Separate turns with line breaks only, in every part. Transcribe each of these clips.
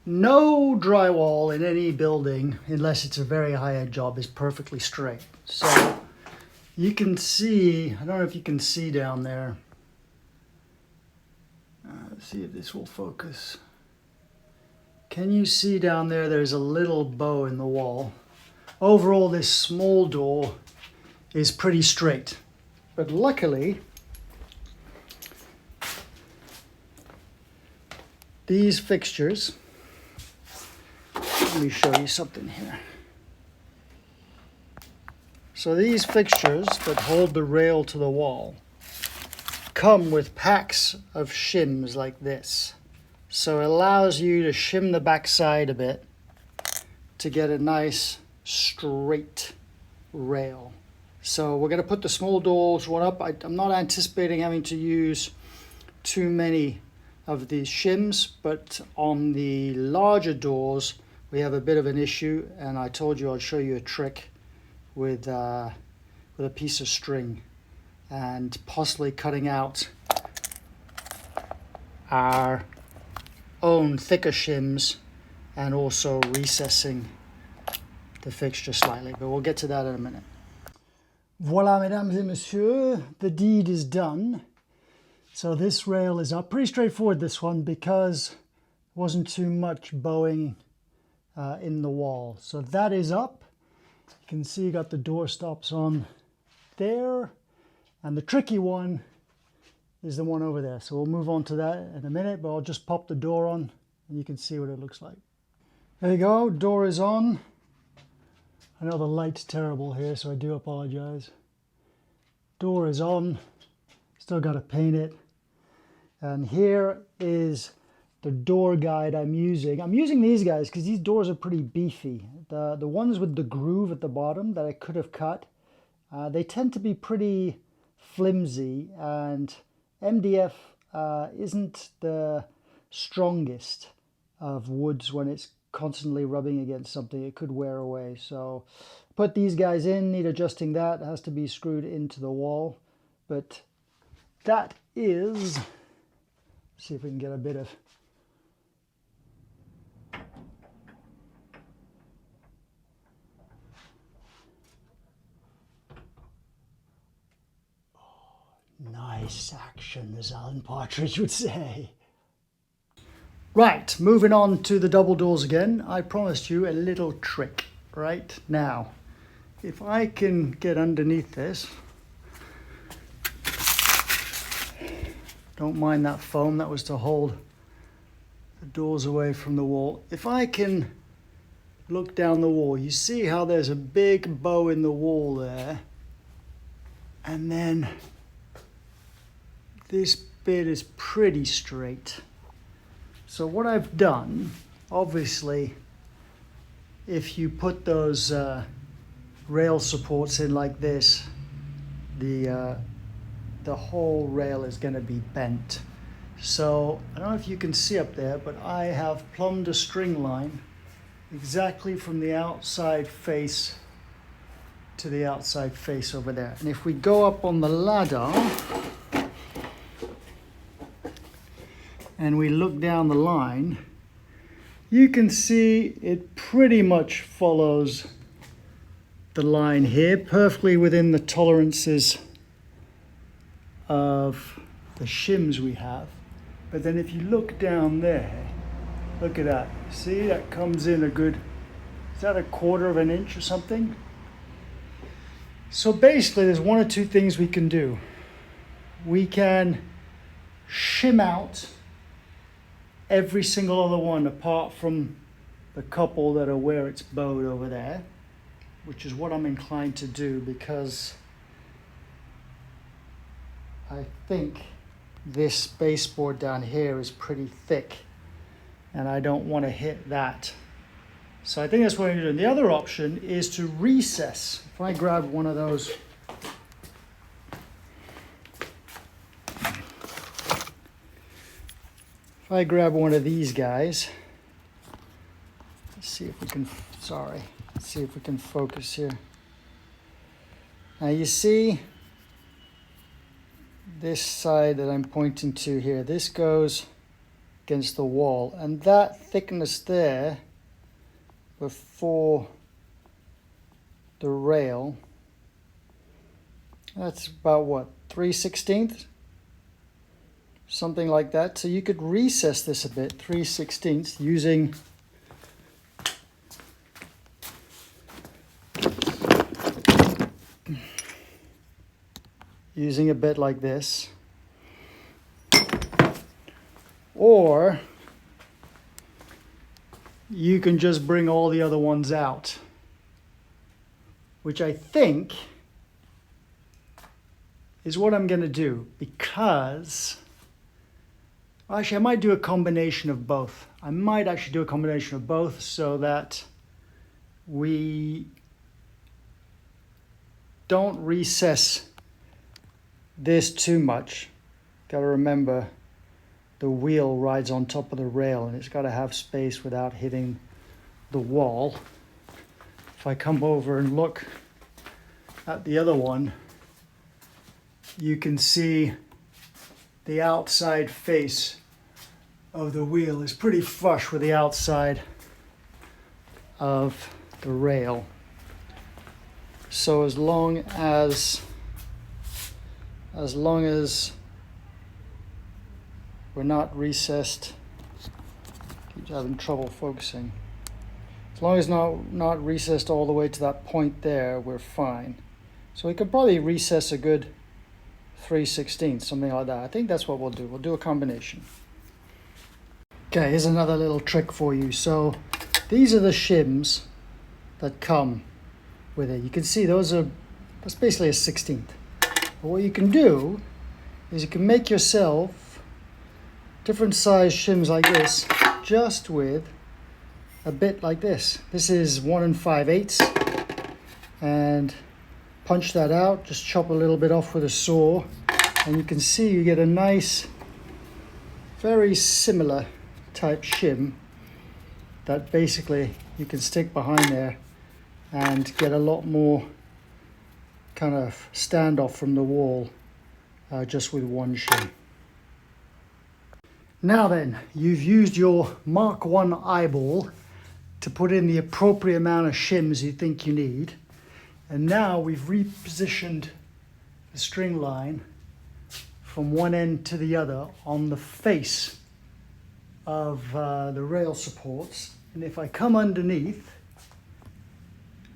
No drywall in any building, unless it's a very high-end job, is perfectly straight. So you can see, I don't know if you can see down there. Let's see if this will focus. Can you see down there, there's a little bow in the wall. Overall, this small door is pretty straight. But luckily, these fixtures, let me show you something here. So these fixtures that hold the rail to the wall come with packs of shims like this. So it allows you to shim the backside a bit to get a nice straight rail. So we're going to put the small doors one up. I'm not anticipating having to use too many of these shims, but on the larger doors we have a bit of an issue, and I told you I'd show you a trick with a piece of string and possibly cutting out our own thicker shims and also recessing the fixture slightly, but we'll get to that in a minute. Voilà, mesdames et messieurs, the deed is done. So this rail is up. Pretty straightforward, this one, because there wasn't too much bowing in the wall. So that is up. You can see you got the door stops on there, and the tricky one is the one over there. So we'll move on to that in a minute, but I'll just pop the door on and you can see what it looks like. There you go, door is on. I know the light's terrible here, so I do apologize. Door is on, still got to paint it. And here is the door guide I'm using. I'm using these guys because these doors are pretty beefy. The ones with the groove at the bottom that I could have cut, they tend to be pretty flimsy, and MDF isn't the strongest of woods when it's constantly rubbing against something. It could wear away. So put these guys in, need adjusting that. It has to be screwed into the wall. But that is, see if we can get a bit of nice action, as Alan Partridge would say. Right, moving on to the double doors again. I promised you a little trick. Right now, if I can get underneath this, don't mind that foam, that was to hold the doors away from the wall. If I can look down the wall, you see how there's a big bow in the wall there, and then this bit is pretty straight. So what I've done, obviously, if you put those rail supports in like this, the whole rail is going to be bent. So I don't know if you can see up there, but I have plumbed a string line exactly from the outside face to the outside face over there. And if we go up on the ladder and we look down the line, you can see it pretty much follows the line here, perfectly within the tolerances of the shims we have. But then if you look down there, look at that. See, that comes in a good, is that a 1/4 of an inch or something? So basically there's one or two things we can do. We can shim out every single other one apart from the couple that are where it's bowed over there, which is what I'm inclined to do, because I think this baseboard down here is pretty thick and I don't want to hit that. So I think that's what I'm doing. The other option is to recess. If I grab one of those, if I grab one of these guys, let's see if we can, let's see if we can focus here. Now you see this side that I'm pointing to here, this goes against the wall. And that thickness there before the rail, that's about what, 3/16? Something like that. So you could recess this a bit, 3/16 using a bit like this. Or you can just bring all the other ones out, which I think is what I'm going to do, because actually I might do a combination of both. I might actually do a combination of both so that we don't recess this too much. Got to remember the wheel rides on top of the rail and it's got to have space without hitting the wall. If I come over and look at the other one, you can see the outside face of the wheel is pretty flush with the outside of the rail. So as long as we're not recessed, keep having trouble focusing. As long as not recessed all the way to that point there, we're fine. So we could probably recess a good 3/16, something like that. I think that's what we'll do. We'll do a combination. Okay, here's another little trick for you. So these are the shims that come with it. You can see that's basically a 16th. But what you can do is you can make yourself different size shims like this, just with a bit like this. This is 1 5/8, and punch that out, just chop a little bit off with a saw, and you can see you get a nice, very similar type shim that basically you can stick behind there and get a lot more kind of standoff from the wall just with one shim. Now then, you've used your Mark 1 eyeball to put in the appropriate amount of shims you think you need. And now we've repositioned the string line from one end to the other on the face of the rail supports. And if I come underneath,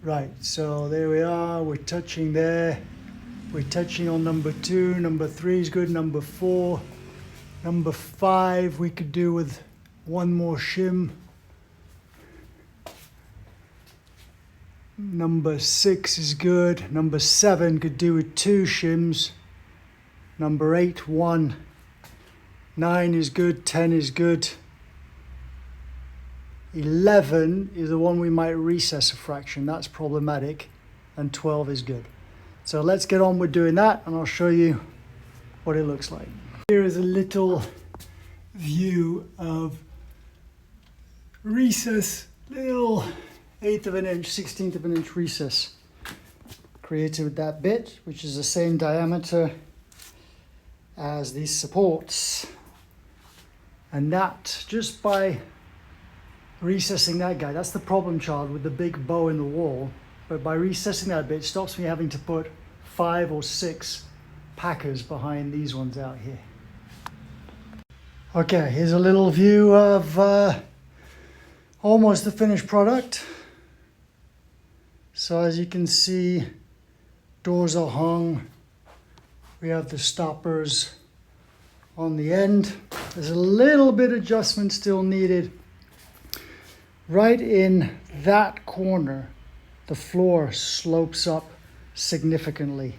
right, so there we are, we're touching there. We're touching on number 2, number 3 is good, number 4. Number 5 we could do with one more shim. Number 6 is good. Number 7 could do with 2 shims. Number 8, 1. 9 is good. 10 is good. 11 is the one we might recess a fraction. That's problematic. And 12 is good. So let's get on with doing that, and I'll show you what it looks like. Here is a little view of recess, little 1/8 of an inch, 1/16 of an inch recess created with that bit, which is the same diameter as these supports. And that, just by recessing that guy, that's the problem child with the big bow in the wall, but by recessing that bit, stops me having to put 5 or 6 packers behind these ones out here. Okay, here's a little view of almost the finished product. So as you can see, doors are hung. We have the stoppers on the end. There's a little bit of adjustment still needed. Right in that corner, the floor slopes up significantly,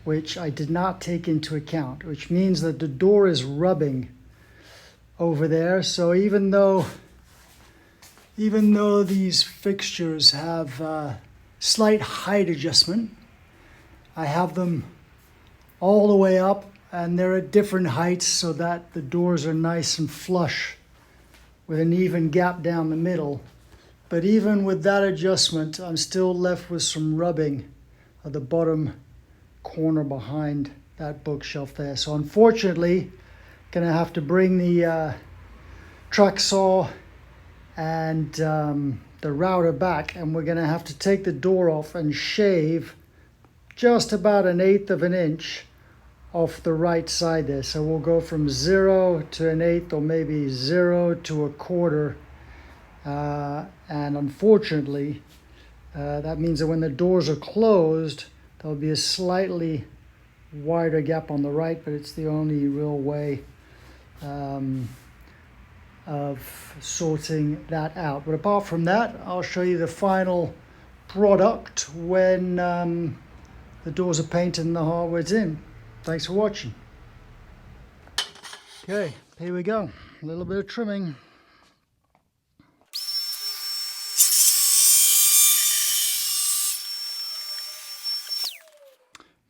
which I did not take into account, which means that the door is rubbing over there. So even though these fixtures have slight height adjustment, I have them all the way up and they're at different heights so that the doors are nice and flush with an even gap down the middle. But even with that adjustment, I'm still left with some rubbing at the bottom corner behind that bookshelf there. So unfortunately, gonna have to bring the track saw and the router back, and we're going to have to take the door off and shave just about 1/8 of an inch off the right side there. So we'll go from 0 to 1/8, or maybe 0 to 1/4. And unfortunately, that means that when the doors are closed, there'll be a slightly wider gap on the right, but it's the only real way of sorting that out. But apart from that, I'll show you the final product when the doors are painted and the hardware's in. Thanks for watching. Okay, here we go. A little bit of trimming.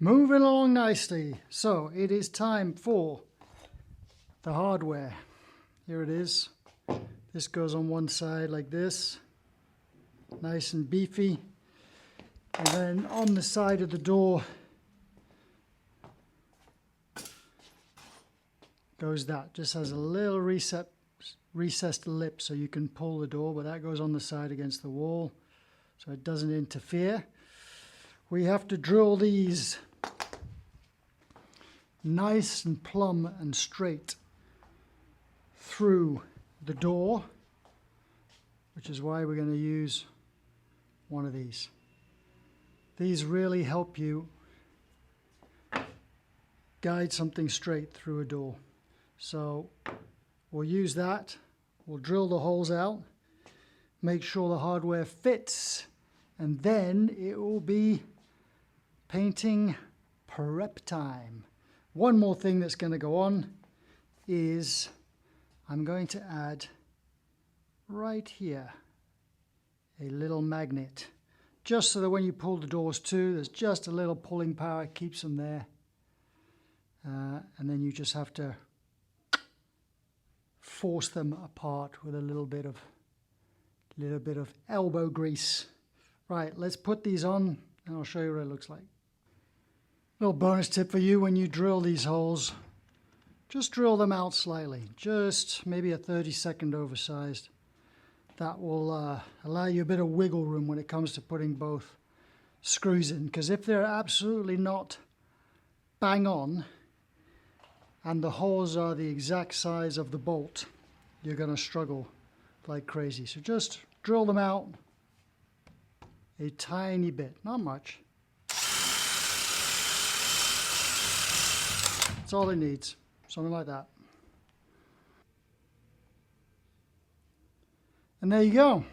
Moving along nicely. So it is time for the hardware. Here it is. This goes on one side like this, nice and beefy. And then on the side of the door goes that. Just has a little recessed lip so you can pull the door, but that goes on the side against the wall so it doesn't interfere. We have to drill these nice and plumb and straight through the door, which is why we're going to use one of these. These really help you guide something straight through a door. So we'll use that. We'll drill the holes out, make sure the hardware fits, and then it will be painting prep time. One more thing that's going to go on is I'm going to add right here a little magnet, just so that when you pull the doors to, there's just a little pulling power, keeps them there. And then you just have to force them apart with a little bit of elbow grease. Right, let's put these on and I'll show you what it looks like. Little bonus tip for you: when you drill these holes, just drill them out slightly, just maybe a 30-second oversized. That will allow you a bit of wiggle room when it comes to putting both screws in, because if they're absolutely not bang on and the holes are the exact size of the bolt, you're going to struggle like crazy. So just drill them out a tiny bit, not much. That's all it needs, something like that. And there you go.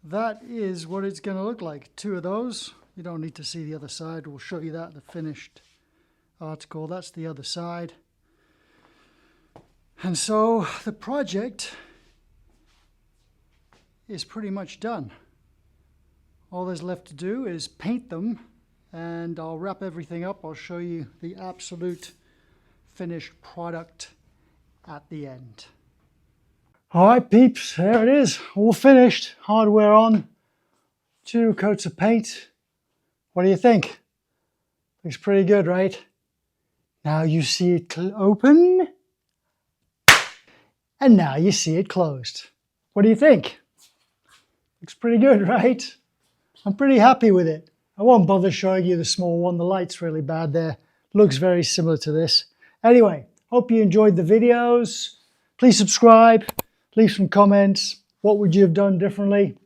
That is what it's going to look like. Two of those. You don't need to see the other side. We'll show you that, the finished article. That's the other side. And so the project is pretty much done. All there's left to do is paint them, and I'll wrap everything up. I'll show you the absolute finished product at the end. All right, peeps, there it is, all finished, hardware on, 2 coats of paint. What do you think? Looks pretty good, right? Now you see it open, and now you see it closed. What do you think? Looks pretty good, right? I'm pretty happy with it. I won't bother showing you the small one. The light's really bad there. Looks very similar to this. Anyway, hope you enjoyed the videos. Please subscribe. Leave some comments. What would you have done differently?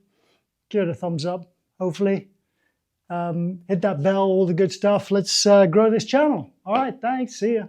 Give it a thumbs up, hopefully. Hit that bell, all the good stuff. Let's grow this channel. All right, thanks. See ya.